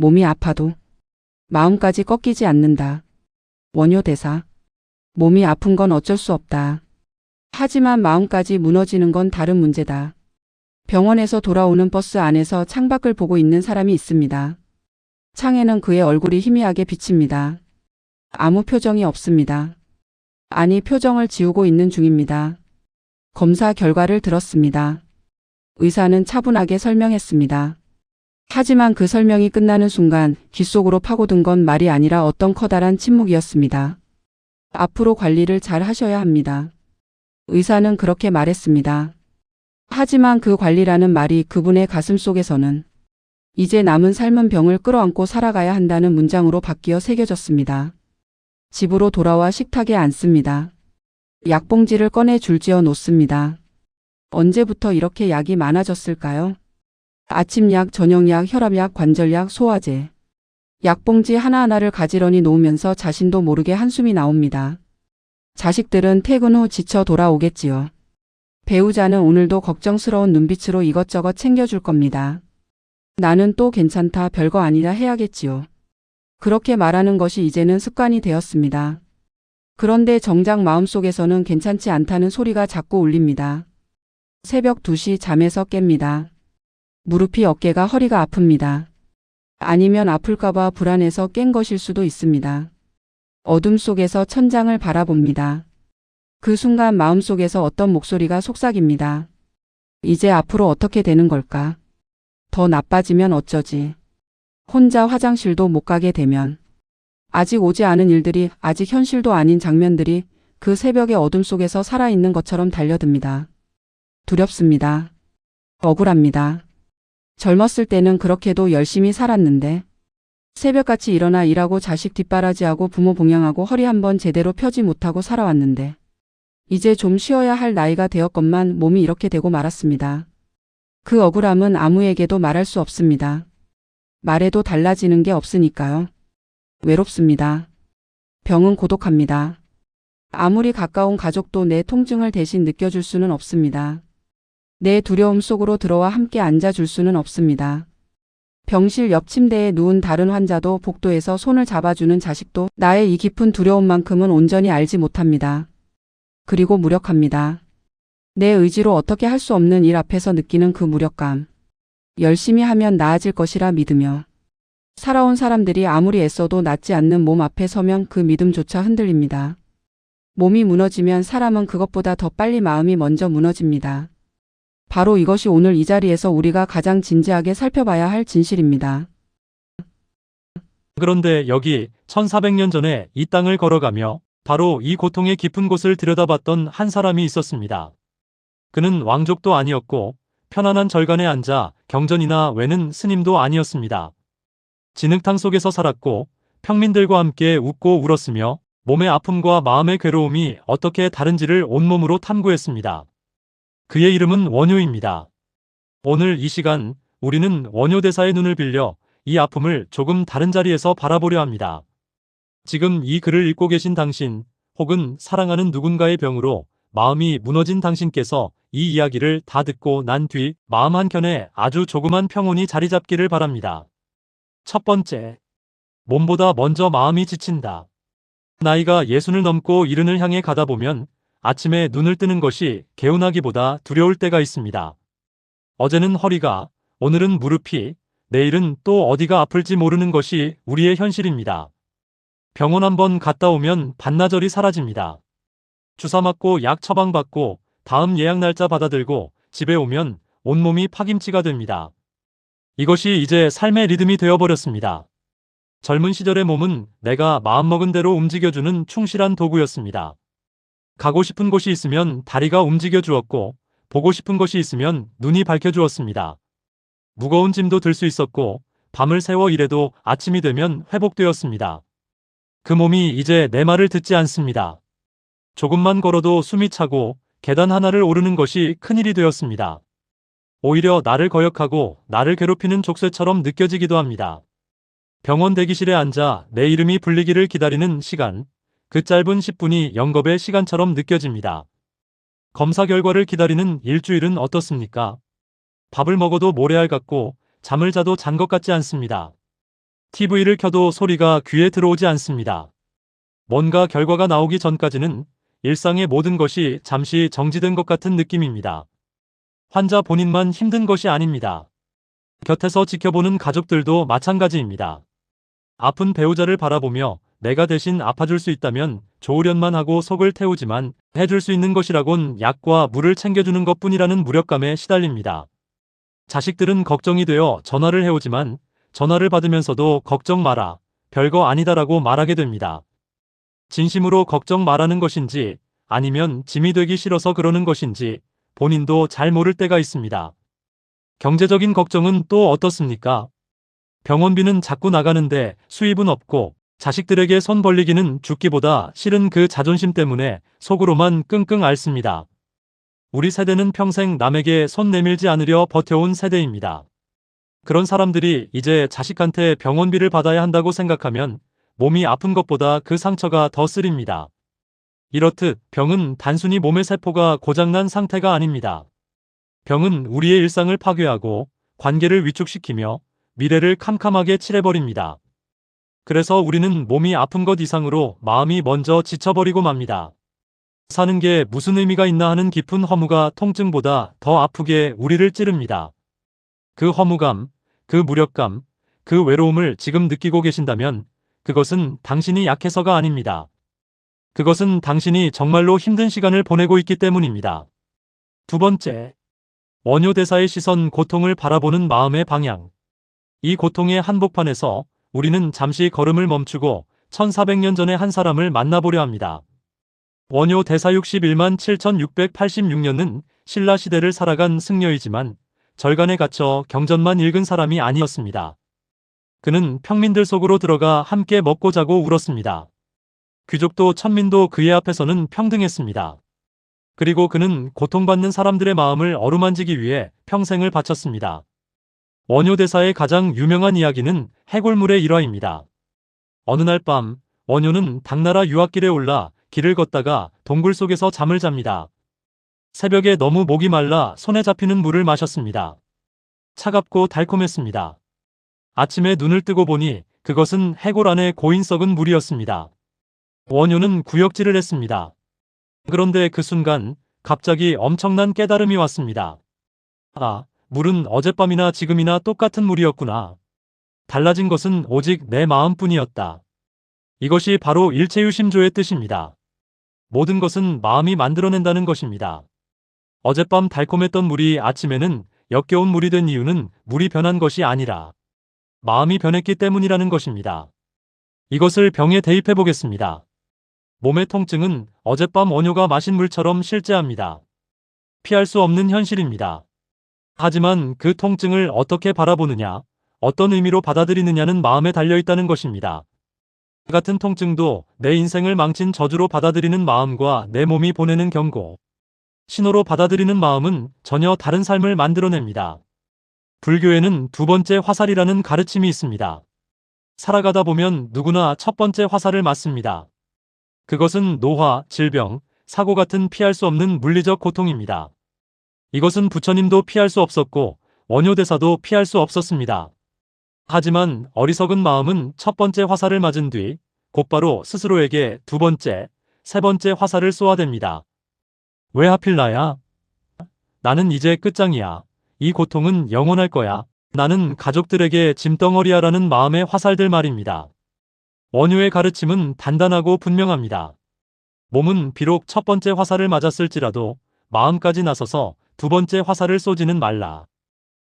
몸이 아파도 마음까지 꺾이지 않는다. 원효대사. 몸이 아픈 건 어쩔 수 없다. 하지만 마음까지 무너지는 건 다른 문제다. 병원에서 돌아오는 버스 안에서 창밖을 보고 있는 사람이 있습니다. 창에는 그의 얼굴이 희미하게 비칩니다. 아무 표정이 없습니다. 아니, 표정을 지우고 있는 중입니다. 검사 결과를 들었습니다. 의사는 차분하게 설명했습니다. 하지만 그 설명이 끝나는 순간 귓속으로 파고든 건 말이 아니라 어떤 커다란 침묵이었습니다. 앞으로 관리를 잘 하셔야 합니다. 의사는 그렇게 말했습니다. 하지만 그 관리라는 말이 그분의 가슴 속에서는 이제 남은 삶은 병을 끌어안고 살아가야 한다는 문장으로 바뀌어 새겨졌습니다. 집으로 돌아와 식탁에 앉습니다. 약봉지를 꺼내 줄지어 놓습니다. 언제부터 이렇게 약이 많아졌을까요? 아침약, 저녁약, 혈압약, 관절약, 소화제. 약봉지 하나하나를 가지런히 놓으면서 자신도 모르게 한숨이 나옵니다. 자식들은 퇴근 후 지쳐 돌아오겠지요. 배우자는 오늘도 걱정스러운 눈빛으로 이것저것 챙겨줄 겁니다. 나는 또 괜찮다, 별거 아니라 해야겠지요. 그렇게 말하는 것이 이제는 습관이 되었습니다. 그런데 정작 마음속에서는 괜찮지 않다는 소리가 자꾸 울립니다. 새벽 2시 잠에서 깹니다. 무릎이, 어깨가, 허리가 아픕니다. 아니면 아플까봐 불안해서 깬 것일 수도 있습니다. 어둠 속에서 천장을 바라봅니다. 그 순간 마음속에서 어떤 목소리가 속삭입니다. 이제 앞으로 어떻게 되는 걸까? 더 나빠지면 어쩌지? 혼자 화장실도 못 가게 되면. 아직 오지 않은 일들이, 아직 현실도 아닌 장면들이 그 새벽의 어둠 속에서 살아있는 것처럼 달려듭니다. 두렵습니다. 억울합니다. 젊었을 때는 그렇게도 열심히 살았는데 새벽같이 일어나 일하고 자식 뒷바라지하고 부모 봉양하고 허리 한번 제대로 펴지 못하고 살아왔는데 이제 좀 쉬어야 할 나이가 되었건만 몸이 이렇게 되고 말았습니다. 그 억울함은 아무에게도 말할 수 없습니다. 말해도 달라지는 게 없으니까요. 외롭습니다. 병은 고독합니다. 아무리 가까운 가족도 내 통증을 대신 느껴줄 수는 없습니다. 내 두려움 속으로 들어와 함께 앉아줄 수는 없습니다. 병실 옆 침대에 누운 다른 환자도 복도에서 손을 잡아주는 자식도 나의 이 깊은 두려움만큼은 온전히 알지 못합니다. 그리고 무력합니다. 내 의지로 어떻게 할 수 없는 일 앞에서 느끼는 그 무력감. 열심히 하면 나아질 것이라 믿으며 살아온 사람들이 아무리 애써도 낫지 않는 몸 앞에 서면 그 믿음조차 흔들립니다. 몸이 무너지면 사람은 그것보다 더 빨리 마음이 먼저 무너집니다. 바로 이것이 오늘 이 자리에서 우리가 가장 진지하게 살펴봐야 할 진실입니다. 그런데 여기 1400년 전에 이 땅을 걸어가며 바로 이 고통의 깊은 곳을 들여다봤던 한 사람이 있었습니다. 그는 왕족도 아니었고 편안한 절간에 앉아 경전이나 외는 스님도 아니었습니다. 진흙탕 속에서 살았고 평민들과 함께 웃고 울었으며 몸의 아픔과 마음의 괴로움이 어떻게 다른지를 온몸으로 탐구했습니다. 그의 이름은 원효입니다. 오늘 이 시간 우리는 원효대사의 눈을 빌려 이 아픔을 조금 다른 자리에서 바라보려 합니다. 지금 이 글을 읽고 계신 당신, 혹은 사랑하는 누군가의 병으로 마음이 무너진 당신께서 이 이야기를 다 듣고 난 뒤 마음 한켠에 아주 조그만 평온이 자리 잡기를 바랍니다. 첫 번째, 몸보다 먼저 마음이 지친다. 나이가 60을 넘고 70을 향해 가다 보면 아침에 눈을 뜨는 것이 개운하기보다 두려울 때가 있습니다. 어제는 허리가, 오늘은 무릎이, 내일은 또 어디가 아플지 모르는 것이 우리의 현실입니다. 병원 한번 갔다 오면 반나절이 사라집니다. 주사 맞고 약 처방받고 다음 예약 날짜 받아들고 집에 오면 온몸이 파김치가 됩니다. 이것이 이제 삶의 리듬이 되어버렸습니다. 젊은 시절의 몸은 내가 마음먹은 대로 움직여주는 충실한 도구였습니다. 가고 싶은 곳이 있으면 다리가 움직여 주었고 보고 싶은 것이 있으면 눈이 밝혀주었습니다. 무거운 짐도 들 수 있었고 밤을 새워 일해도 아침이 되면 회복되었습니다. 그 몸이 이제 내 말을 듣지 않습니다. 조금만 걸어도 숨이 차고 계단 하나를 오르는 것이 큰일이 되었습니다. 오히려 나를 거역하고 나를 괴롭히는 족쇄처럼 느껴지기도 합니다. 병원 대기실에 앉아 내 이름이 불리기를 기다리는 시간, 그 짧은 10분이 영겁의 시간처럼 느껴집니다. 검사 결과를 기다리는 일주일은 어떻습니까? 밥을 먹어도 모래알 같고 잠을 자도 잔 것 같지 않습니다. TV를 켜도 소리가 귀에 들어오지 않습니다. 뭔가 결과가 나오기 전까지는 일상의 모든 것이 잠시 정지된 것 같은 느낌입니다. 환자 본인만 힘든 것이 아닙니다. 곁에서 지켜보는 가족들도 마찬가지입니다. 아픈 배우자를 바라보며 내가 대신 아파줄 수 있다면 좋으련만 하고 속을 태우지만 해줄 수 있는 것이라곤 약과 물을 챙겨주는 것뿐이라는 무력감에 시달립니다. 자식들은 걱정이 되어 전화를 해오지만 전화를 받으면서도 걱정 마라, 별거 아니다라고 말하게 됩니다. 진심으로 걱정 말하는 것인지 아니면 짐이 되기 싫어서 그러는 것인지 본인도 잘 모를 때가 있습니다. 경제적인 걱정은 또 어떻습니까? 병원비는 자꾸 나가는데 수입은 없고 자식들에게 손 벌리기는 죽기보다 싫은 그 자존심 때문에 속으로만 끙끙 앓습니다. 우리 세대는 평생 남에게 손 내밀지 않으려 버텨온 세대입니다. 그런 사람들이 이제 자식한테 병원비를 받아야 한다고 생각하면 몸이 아픈 것보다 그 상처가 더 쓰립니다. 이렇듯 병은 단순히 몸의 세포가 고장난 상태가 아닙니다. 병은 우리의 일상을 파괴하고 관계를 위축시키며 미래를 캄캄하게 칠해버립니다. 그래서 우리는 몸이 아픈 것 이상으로 마음이 먼저 지쳐버리고 맙니다. 사는 게 무슨 의미가 있나 하는 깊은 허무가 통증보다 더 아프게 우리를 찌릅니다. 그 허무감, 그 무력감, 그 외로움을 지금 느끼고 계신다면 그것은 당신이 약해서가 아닙니다. 그것은 당신이 정말로 힘든 시간을 보내고 있기 때문입니다. 두 번째, 원효 대사의 시선, 고통을 바라보는 마음의 방향. 이 고통의 한복판에서 우리는 잠시 걸음을 멈추고 1400년 전의 한 사람을 만나보려 합니다. 원효 대사 61만 7686년은 신라 시대를 살아간 승려이지만 절간에 갇혀 경전만 읽은 사람이 아니었습니다. 그는 평민들 속으로 들어가 함께 먹고 자고 울었습니다. 귀족도 천민도 그의 앞에서는 평등했습니다. 그리고 그는 고통받는 사람들의 마음을 어루만지기 위해 평생을 바쳤습니다. 원효 대사의 가장 유명한 이야기는 해골물의 일화입니다. 어느 날 밤, 원효는 당나라 유학길에 올라 길을 걷다가 동굴 속에서 잠을 잡니다. 새벽에 너무 목이 말라 손에 잡히는 물을 마셨습니다. 차갑고 달콤했습니다. 아침에 눈을 뜨고 보니 그것은 해골 안에 고인 썩은 물이었습니다. 원효는 구역질을 했습니다. 그런데 그 순간 갑자기 엄청난 깨달음이 왔습니다. 아, 물은 어젯밤이나 지금이나 똑같은 물이었구나. 달라진 것은 오직 내 마음뿐이었다. 이것이 바로 일체유심조의 뜻입니다. 모든 것은 마음이 만들어낸다는 것입니다. 어젯밤 달콤했던 물이 아침에는 역겨운 물이 된 이유는 물이 변한 것이 아니라 마음이 변했기 때문이라는 것입니다. 이것을 병에 대입해 보겠습니다. 몸의 통증은 어젯밤 원효가 마신 물처럼 실제합니다. 피할 수 없는 현실입니다. 하지만 그 통증을 어떻게 바라보느냐, 어떤 의미로 받아들이느냐는 마음에 달려있다는 것입니다. 같은 통증도 내 인생을 망친 저주로 받아들이는 마음과 내 몸이 보내는 경고, 신호로 받아들이는 마음은 전혀 다른 삶을 만들어냅니다. 불교에는 두 번째 화살이라는 가르침이 있습니다. 살아가다 보면 누구나 첫 번째 화살을 맞습니다. 그것은 노화, 질병, 사고 같은 피할 수 없는 물리적 고통입니다. 이것은 부처님도 피할 수 없었고 원효 대사도 피할 수 없었습니다. 하지만 어리석은 마음은 첫 번째 화살을 맞은 뒤 곧바로 스스로에게 두 번째, 세 번째 화살을 쏘아댑니다. 왜 하필 나야? 나는 이제 끝장이야. 이 고통은 영원할 거야. 나는 가족들에게 짐덩어리야라는 마음의 화살들 말입니다. 원효의 가르침은 단단하고 분명합니다. 몸은 비록 첫 번째 화살을 맞았을지라도 마음까지 나서서 두 번째 화살을 쏘지는 말라.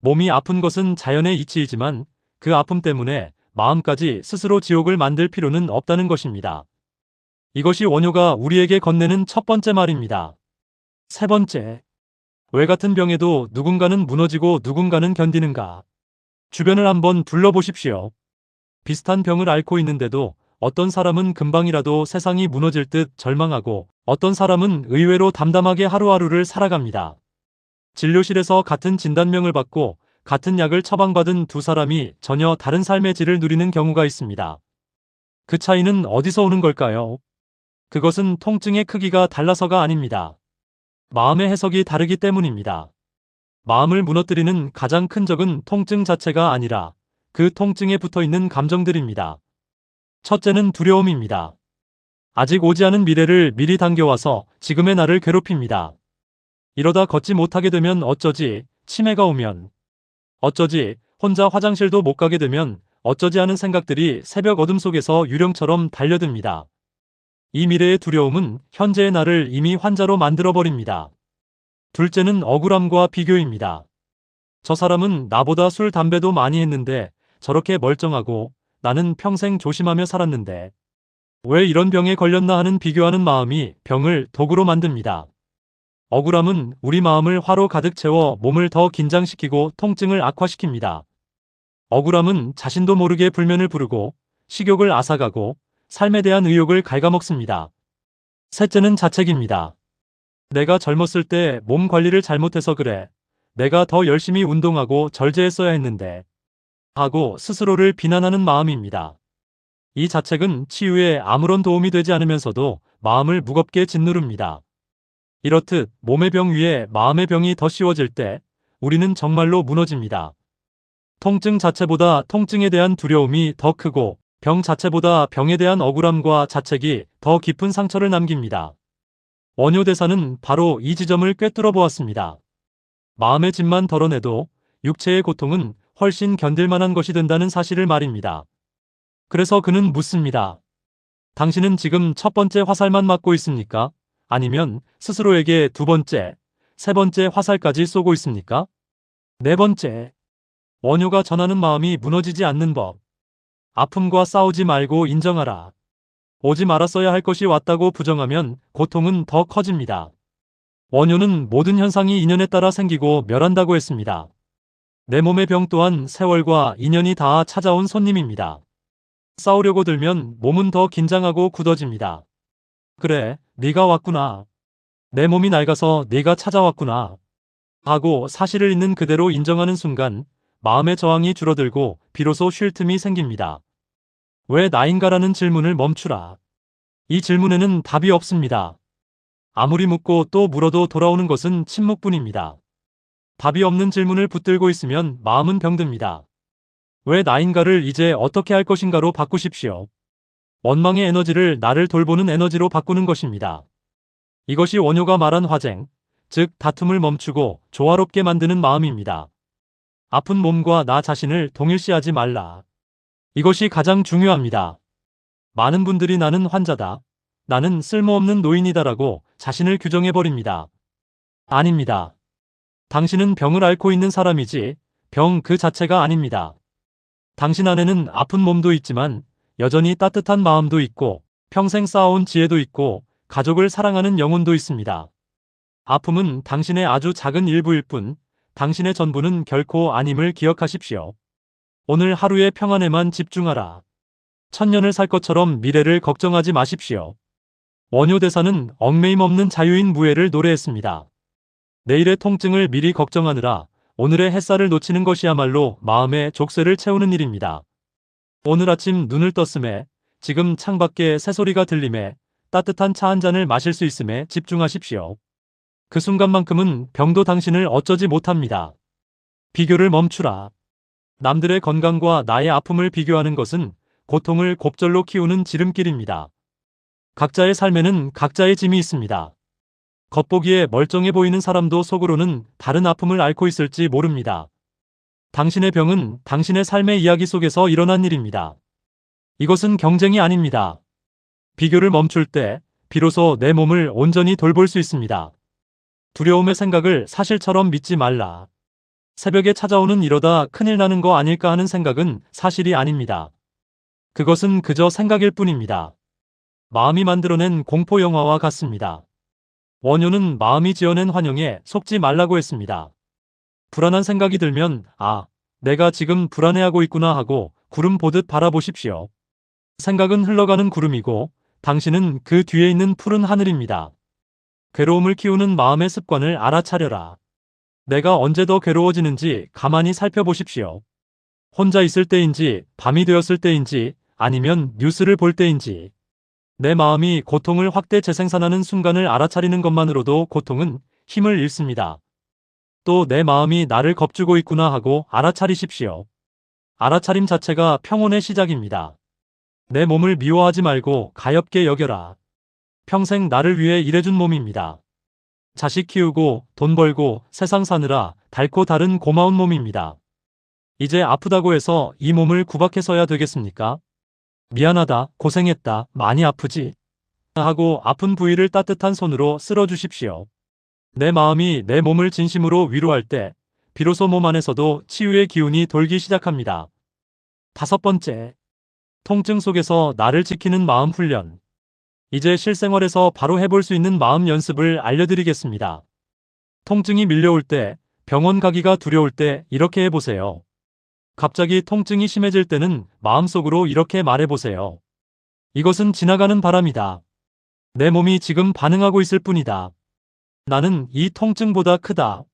몸이 아픈 것은 자연의 이치이지만 그 아픔 때문에 마음까지 스스로 지옥을 만들 필요는 없다는 것입니다. 이것이 원효가 우리에게 건네는 첫 번째 말입니다. 세 번째, 왜 같은 병에도 누군가는 무너지고 누군가는 견디는가? 주변을 한번 둘러보십시오. 비슷한 병을 앓고 있는데도 어떤 사람은 금방이라도 세상이 무너질 듯 절망하고 어떤 사람은 의외로 담담하게 하루하루를 살아갑니다. 진료실에서 같은 진단명을 받고 같은 약을 처방받은 두 사람이 전혀 다른 삶의 질을 누리는 경우가 있습니다. 그 차이는 어디서 오는 걸까요? 그것은 통증의 크기가 달라서가 아닙니다. 마음의 해석이 다르기 때문입니다. 마음을 무너뜨리는 가장 큰 적은 통증 자체가 아니라 그 통증에 붙어 있는 감정들입니다. 첫째는 두려움입니다. 아직 오지 않은 미래를 미리 당겨와서 지금의 나를 괴롭힙니다. 이러다 걷지 못하게 되면 어쩌지, 치매가 오면 어쩌지, 혼자 화장실도 못 가게 되면 어쩌지 하는 생각들이 새벽 어둠 속에서 유령처럼 달려듭니다. 이 미래의 두려움은 현재의 나를 이미 환자로 만들어버립니다. 둘째는 억울함과 비교입니다. 저 사람은 나보다 술, 담배도 많이 했는데 저렇게 멀쩡하고 나는 평생 조심하며 살았는데 왜 이런 병에 걸렸나 하는 비교하는 마음이 병을 독으로 만듭니다. 억울함은 우리 마음을 화로 가득 채워 몸을 더 긴장시키고 통증을 악화시킵니다. 억울함은 자신도 모르게 불면을 부르고 식욕을 앗아가고 삶에 대한 의욕을 갉아먹습니다. 셋째는 자책입니다. 내가 젊었을 때 몸 관리를 잘못해서 그래. 내가 더 열심히 운동하고 절제했어야 했는데 하고 스스로를 비난하는 마음입니다. 이 자책은 치유에 아무런 도움이 되지 않으면서도 마음을 무겁게 짓누릅니다. 이렇듯 몸의 병 위에 마음의 병이 더 씌워질 때 우리는 정말로 무너집니다. 통증 자체보다 통증에 대한 두려움이 더 크고 병 자체보다 병에 대한 억울함과 자책이 더 깊은 상처를 남깁니다. 원효대사는 바로 이 지점을 꿰뚫어 보았습니다. 마음의 짐만 덜어내도 육체의 고통은 훨씬 견딜만한 것이 된다는 사실을 말입니다. 그래서 그는 묻습니다. 당신은 지금 첫 번째 화살만 맞고 있습니까? 아니면 스스로에게 두 번째, 세 번째 화살까지 쏘고 있습니까? 네 번째. 원효가 전하는 마음이 무너지지 않는 법. 아픔과 싸우지 말고 인정하라. 오지 말았어야 할 것이 왔다고 부정하면 고통은 더 커집니다. 원효는 모든 현상이 인연에 따라 생기고 멸한다고 했습니다. 내 몸의 병 또한 세월과 인연이 닿아 찾아온 손님입니다. 싸우려고 들면 몸은 더 긴장하고 굳어집니다. 그래, 네가 왔구나. 내 몸이 낡아서 네가 찾아왔구나. 하고 사실을 있는 그대로 인정하는 순간 마음의 저항이 줄어들고 비로소 쉴 틈이 생깁니다. 왜 나인가라는 질문을 멈추라. 이 질문에는 답이 없습니다. 아무리 묻고 또 물어도 돌아오는 것은 침묵뿐입니다. 답이 없는 질문을 붙들고 있으면 마음은 병듭니다. 왜 나인가를 이제 어떻게 할 것인가로 바꾸십시오. 원망의 에너지를 나를 돌보는 에너지로 바꾸는 것입니다. 이것이 원효가 말한 화쟁, 즉 다툼을 멈추고 조화롭게 만드는 마음입니다. 아픈 몸과 나 자신을 동일시하지 말라. 이것이 가장 중요합니다. 많은 분들이 나는 환자다. 나는 쓸모없는 노인이다라고 자신을 규정해버립니다. 아닙니다. 당신은 병을 앓고 있는 사람이지 병 그 자체가 아닙니다. 당신 안에는 아픈 몸도 있지만 여전히 따뜻한 마음도 있고 평생 쌓아온 지혜도 있고 가족을 사랑하는 영혼도 있습니다. 아픔은 당신의 아주 작은 일부일 뿐 당신의 전부는 결코 아님을 기억하십시오. 오늘 하루의 평안에만 집중하라. 천년을 살 것처럼 미래를 걱정하지 마십시오. 원효대사는 얽매임 없는 자유인 무예를 노래했습니다. 내일의 통증을 미리 걱정하느라 오늘의 햇살을 놓치는 것이야말로 마음의 족쇄를 채우는 일입니다. 오늘 아침 눈을 떴음에 지금 창밖에 새소리가 들림에 따뜻한 차 한 잔을 마실 수 있음에 집중하십시오. 그 순간만큼은 병도 당신을 어쩌지 못합니다. 비교를 멈추라. 남들의 건강과 나의 아픔을 비교하는 것은 고통을 곱절로 키우는 지름길입니다. 각자의 삶에는 각자의 짐이 있습니다. 겉보기에 멀쩡해 보이는 사람도 속으로는 다른 아픔을 앓고 있을지 모릅니다. 당신의 병은 당신의 삶의 이야기 속에서 일어난 일입니다. 이것은 경쟁이 아닙니다. 비교를 멈출 때 비로소 내 몸을 온전히 돌볼 수 있습니다. 두려움의 생각을 사실처럼 믿지 말라. 새벽에 찾아오는 이러다 큰일 나는 거 아닐까 하는 생각은 사실이 아닙니다. 그것은 그저 생각일 뿐입니다. 마음이 만들어낸 공포 영화와 같습니다. 원효는 마음이 지어낸 환영에 속지 말라고 했습니다. 불안한 생각이 들면 내가 지금 불안해하고 있구나 하고 구름 보듯 바라보십시오. 생각은 흘러가는 구름이고 당신은 그 뒤에 있는 푸른 하늘입니다. 괴로움을 키우는 마음의 습관을 알아차려라. 내가 언제 더 괴로워지는지 가만히 살펴보십시오. 혼자 있을 때인지 밤이 되었을 때인지 아니면 뉴스를 볼 때인지 내 마음이 고통을 확대 재생산하는 순간을 알아차리는 것만으로도 고통은 힘을 잃습니다. 또 내 마음이 나를 겁주고 있구나 하고 알아차리십시오. 알아차림 자체가 평온의 시작입니다. 내 몸을 미워하지 말고 가엽게 여겨라. 평생 나를 위해 일해준 몸입니다. 자식 키우고 돈 벌고 세상 사느라 닳고 다른 고마운 몸입니다. 이제 아프다고 해서 이 몸을 구박해서야 되겠습니까? 미안하다, 고생했다, 많이 아프지? 하고 아픈 부위를 따뜻한 손으로 쓸어주십시오. 내 마음이 내 몸을 진심으로 위로할 때 비로소 몸 안에서도 치유의 기운이 돌기 시작합니다. 5번째, 통증 속에서 나를 지키는 마음 훈련. 이제 실생활에서 바로 해볼 수 있는 마음 연습을 알려드리겠습니다. 통증이 밀려올 때, 병원 가기가 두려울 때 이렇게 해보세요. 갑자기 통증이 심해질 때는 마음속으로 이렇게 말해보세요. 이것은 지나가는 바람이다. 내 몸이 지금 반응하고 있을 뿐이다. 나는 이 통증보다 크다.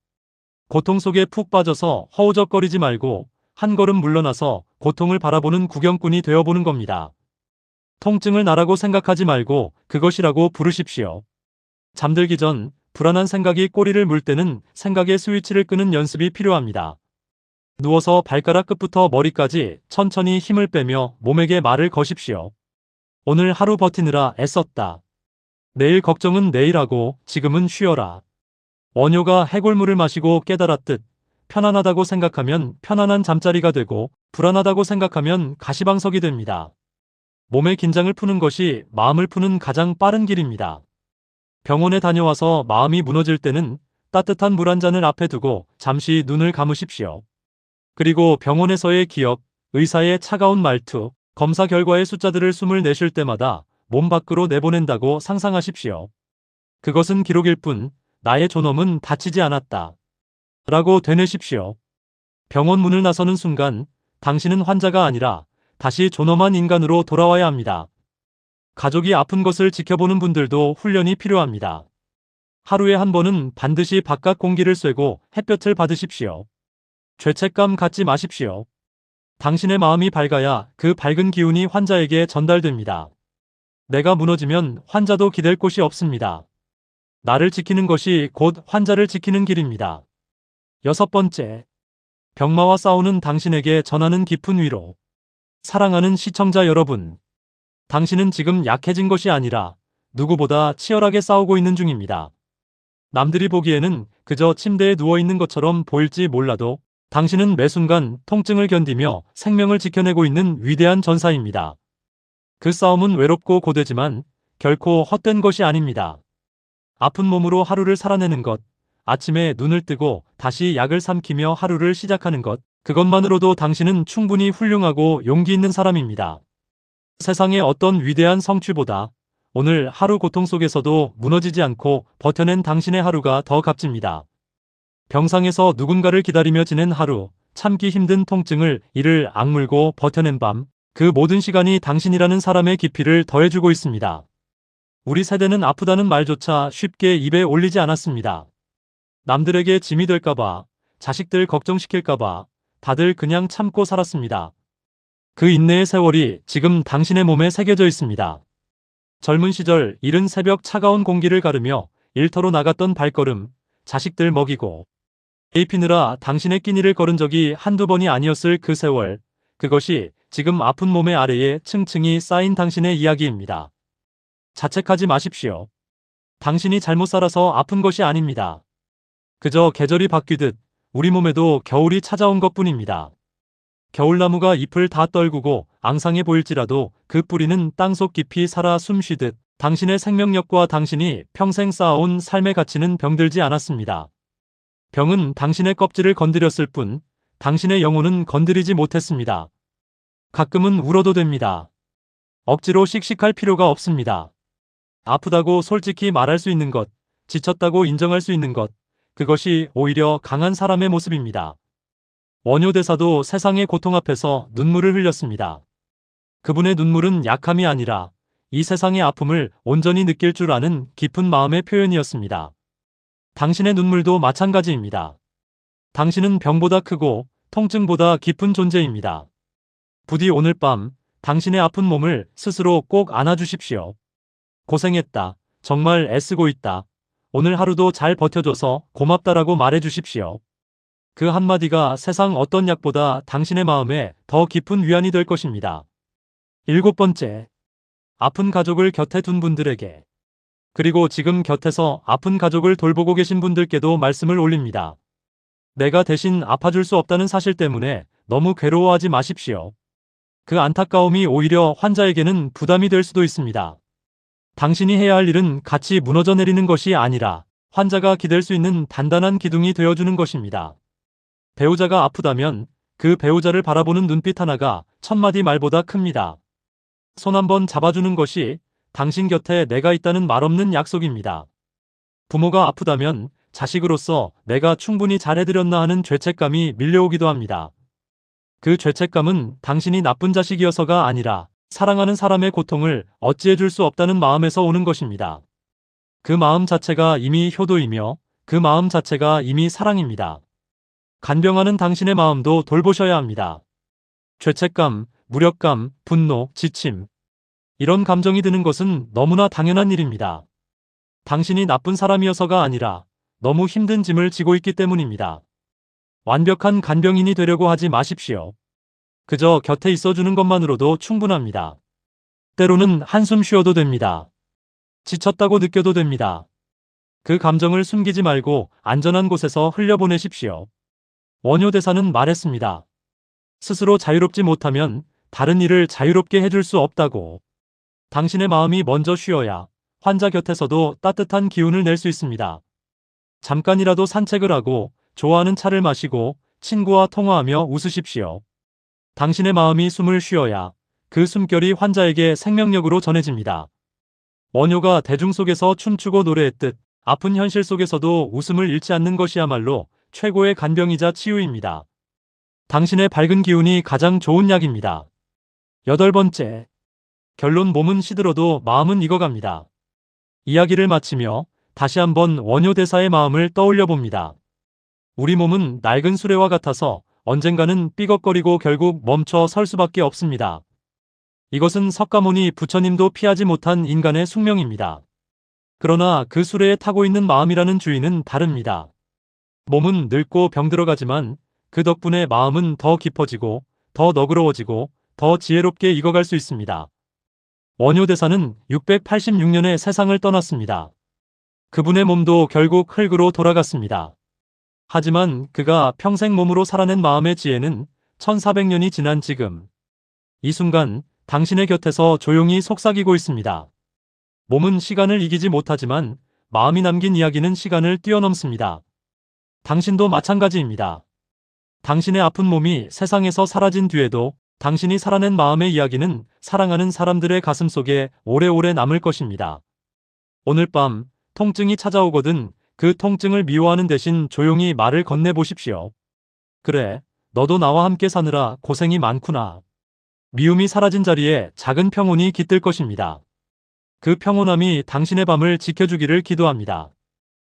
고통 속에 푹 빠져서 허우적거리지 말고 한 걸음 물러나서 고통을 바라보는 구경꾼이 되어보는 겁니다. 통증을 나라고 생각하지 말고 그것이라고 부르십시오. 잠들기 전 불안한 생각이 꼬리를 물 때는 생각의 스위치를 끄는 연습이 필요합니다. 누워서 발가락 끝부터 머리까지 천천히 힘을 빼며 몸에게 말을 거십시오. 오늘 하루 버티느라 애썼다. 내일 걱정은 내일 하고 지금은 쉬어라. 원효가 해골물을 마시고 깨달았듯 편안하다고 생각하면 편안한 잠자리가 되고 불안하다고 생각하면 가시방석이 됩니다. 몸의 긴장을 푸는 것이 마음을 푸는 가장 빠른 길입니다. 병원에 다녀와서 마음이 무너질 때는 따뜻한 물 한 잔을 앞에 두고 잠시 눈을 감으십시오. 그리고 병원에서의 기억, 의사의 차가운 말투, 검사 결과의 숫자들을 숨을 내쉴 때마다 몸 밖으로 내보낸다고 상상하십시오. 그것은 기록일 뿐 나의 존엄은 다치지 않았다. 라고 되뇌십시오. 병원 문을 나서는 순간 당신은 환자가 아니라 다시 존엄한 인간으로 돌아와야 합니다. 가족이 아픈 것을 지켜보는 분들도 훈련이 필요합니다. 하루에 한 번은 반드시 바깥 공기를 쐬고 햇볕을 받으십시오. 죄책감 갖지 마십시오. 당신의 마음이 밝아야 그 밝은 기운이 환자에게 전달됩니다. 내가 무너지면 환자도 기댈 곳이 없습니다. 나를 지키는 것이 곧 환자를 지키는 길입니다. 6번째, 병마와 싸우는 당신에게 전하는 깊은 위로. 사랑하는 시청자 여러분, 당신은 지금 약해진 것이 아니라 누구보다 치열하게 싸우고 있는 중입니다. 남들이 보기에는 그저 침대에 누워있는 것처럼 보일지 몰라도 당신은 매 순간 통증을 견디며 생명을 지켜내고 있는 위대한 전사입니다. 그 싸움은 외롭고 고되지만 결코 헛된 것이 아닙니다. 아픈 몸으로 하루를 살아내는 것, 아침에 눈을 뜨고 다시 약을 삼키며 하루를 시작하는 것, 그것만으로도 당신은 충분히 훌륭하고 용기 있는 사람입니다. 세상의 어떤 위대한 성취보다 오늘 하루 고통 속에서도 무너지지 않고 버텨낸 당신의 하루가 더 값집니다. 병상에서 누군가를 기다리며 지낸 하루, 참기 힘든 통증을 이를 악물고 버텨낸 밤, 그 모든 시간이 당신이라는 사람의 깊이를 더해주고 있습니다. 우리 세대는 아프다는 말조차 쉽게 입에 올리지 않았습니다. 남들에게 짐이 될까봐, 자식들 걱정시킬까봐 다들 그냥 참고 살았습니다. 그 인내의 세월이 지금 당신의 몸에 새겨져 있습니다. 젊은 시절 이른 새벽 차가운 공기를 가르며 일터로 나갔던 발걸음, 자식들 먹이고 애 피느라 당신의 끼니를 걸은 적이 한두 번이 아니었을 그 세월, 그것이 지금 아픈 몸의 아래에 층층이 쌓인 당신의 이야기입니다. 자책하지 마십시오. 당신이 잘못 살아서 아픈 것이 아닙니다. 그저 계절이 바뀌듯 우리 몸에도 겨울이 찾아온 것뿐입니다. 겨울나무가 잎을 다 떨구고 앙상해 보일지라도 그 뿌리는 땅속 깊이 살아 숨쉬듯 당신의 생명력과 당신이 평생 쌓아온 삶의 가치는 병들지 않았습니다. 병은 당신의 껍질을 건드렸을 뿐 당신의 영혼은 건드리지 못했습니다. 가끔은 울어도 됩니다. 억지로 씩씩할 필요가 없습니다. 아프다고 솔직히 말할 수 있는 것, 지쳤다고 인정할 수 있는 것, 그것이 오히려 강한 사람의 모습입니다. 원효 대사도 세상의 고통 앞에서 눈물을 흘렸습니다. 그분의 눈물은 약함이 아니라 이 세상의 아픔을 온전히 느낄 줄 아는 깊은 마음의 표현이었습니다. 당신의 눈물도 마찬가지입니다. 당신은 병보다 크고 통증보다 깊은 존재입니다. 부디 오늘 밤 당신의 아픈 몸을 스스로 꼭 안아주십시오. 고생했다. 정말 애쓰고 있다. 오늘 하루도 잘 버텨줘서 고맙다라고 말해주십시오. 그 한마디가 세상 어떤 약보다 당신의 마음에 더 깊은 위안이 될 것입니다. 7번째, 아픈 가족을 곁에 둔 분들에게, 그리고 지금 곁에서 아픈 가족을 돌보고 계신 분들께도 말씀을 올립니다. 내가 대신 아파줄 수 없다는 사실 때문에 너무 괴로워하지 마십시오. 그 안타까움이 오히려 환자에게는 부담이 될 수도 있습니다. 당신이 해야 할 일은 같이 무너져 내리는 것이 아니라 환자가 기댈 수 있는 단단한 기둥이 되어주는 것입니다. 배우자가 아프다면 그 배우자를 바라보는 눈빛 하나가 1000마디 말보다 큽니다. 손 한번 잡아주는 것이 당신 곁에 내가 있다는 말없는 약속입니다. 부모가 아프다면 자식으로서 내가 충분히 잘해드렸나 하는 죄책감이 밀려오기도 합니다. 그 죄책감은 당신이 나쁜 자식이어서가 아니라 사랑하는 사람의 고통을 어찌해줄 수 없다는 마음에서 오는 것입니다. 그 마음 자체가 이미 효도이며 그 마음 자체가 이미 사랑입니다. 간병하는 당신의 마음도 돌보셔야 합니다. 죄책감, 무력감, 분노, 지침. 이런 감정이 드는 것은 너무나 당연한 일입니다. 당신이 나쁜 사람이어서가 아니라 너무 힘든 짐을 지고 있기 때문입니다. 완벽한 간병인이 되려고 하지 마십시오. 그저 곁에 있어주는 것만으로도 충분합니다. 때로는 한숨 쉬어도 됩니다. 지쳤다고 느껴도 됩니다. 그 감정을 숨기지 말고 안전한 곳에서 흘려보내십시오. 원효 대사는 말했습니다. 스스로 자유롭지 못하면 다른 일을 자유롭게 해줄 수 없다고. 당신의 마음이 먼저 쉬어야 환자 곁에서도 따뜻한 기운을 낼 수 있습니다. 잠깐이라도 산책을 하고 좋아하는 차를 마시고 친구와 통화하며 웃으십시오. 당신의 마음이 숨을 쉬어야 그 숨결이 환자에게 생명력으로 전해집니다. 원효가 대중 속에서 춤추고 노래했듯 아픈 현실 속에서도 웃음을 잃지 않는 것이야말로 최고의 간병이자 치유입니다. 당신의 밝은 기운이 가장 좋은 약입니다. 8번째, 결론 몸은 시들어도 마음은 익어갑니다. 이야기를 마치며 다시 한번 원효 대사의 마음을 떠올려 봅니다. 우리 몸은 낡은 수레와 같아서 언젠가는 삐걱거리고 결국 멈춰 설 수밖에 없습니다. 이것은 석가모니 부처님도 피하지 못한 인간의 숙명입니다. 그러나 그 수레에 타고 있는 마음이라는 주인은 다릅니다. 몸은 늙고 병들어가지만 그 덕분에 마음은 더 깊어지고 더 너그러워지고 더 지혜롭게 익어갈 수 있습니다. 원효 대사는 686년에 세상을 떠났습니다. 그분의 몸도 결국 흙으로 돌아갔습니다. 하지만 그가 평생 몸으로 살아낸 마음의 지혜는 1400년이 지난 지금 이 순간 당신의 곁에서 조용히 속삭이고 있습니다. 몸은 시간을 이기지 못하지만 마음이 남긴 이야기는 시간을 뛰어넘습니다. 당신도 마찬가지입니다. 당신의 아픈 몸이 세상에서 사라진 뒤에도 당신이 살아낸 마음의 이야기는 사랑하는 사람들의 가슴 속에 오래오래 남을 것입니다. 오늘 밤 통증이 찾아오거든 그 통증을 미워하는 대신 조용히 말을 건네보십시오. 그래, 너도 나와 함께 사느라 고생이 많구나. 미움이 사라진 자리에 작은 평온이 깃들 것입니다. 그 평온함이 당신의 밤을 지켜주기를 기도합니다.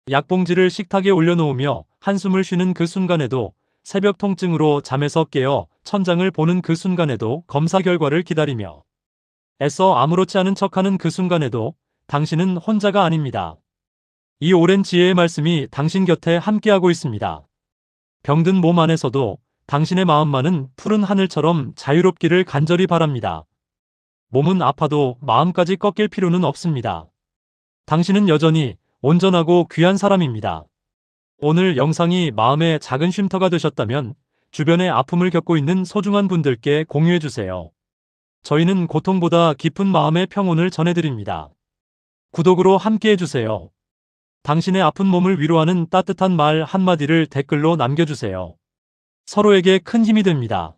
약봉지를 식탁에 올려놓으며 한숨을 쉬는 그 순간에도, 새벽 통증으로 잠에서 깨어 천장을 보는 그 순간에도, 검사 결과를 기다리며 애써 아무렇지 않은 척하는 그 순간에도 당신은 혼자가 아닙니다. 이 오랜 지혜의 말씀이 당신 곁에 함께하고 있습니다. 병든 몸 안에서도 당신의 마음만은 푸른 하늘처럼 자유롭기를 간절히 바랍니다. 몸은 아파도 마음까지 꺾일 필요는 없습니다. 당신은 여전히 온전하고 귀한 사람입니다. 오늘 영상이 마음의 작은 쉼터가 되셨다면 주변에 아픔을 겪고 있는 소중한 분들께 공유해주세요. 저희는 고통보다 깊은 마음의 평온을 전해드립니다. 구독으로 함께해주세요. 당신의 아픈 몸을 위로하는 따뜻한 말 한마디를 댓글로 남겨주세요. 서로에게 큰 힘이 됩니다.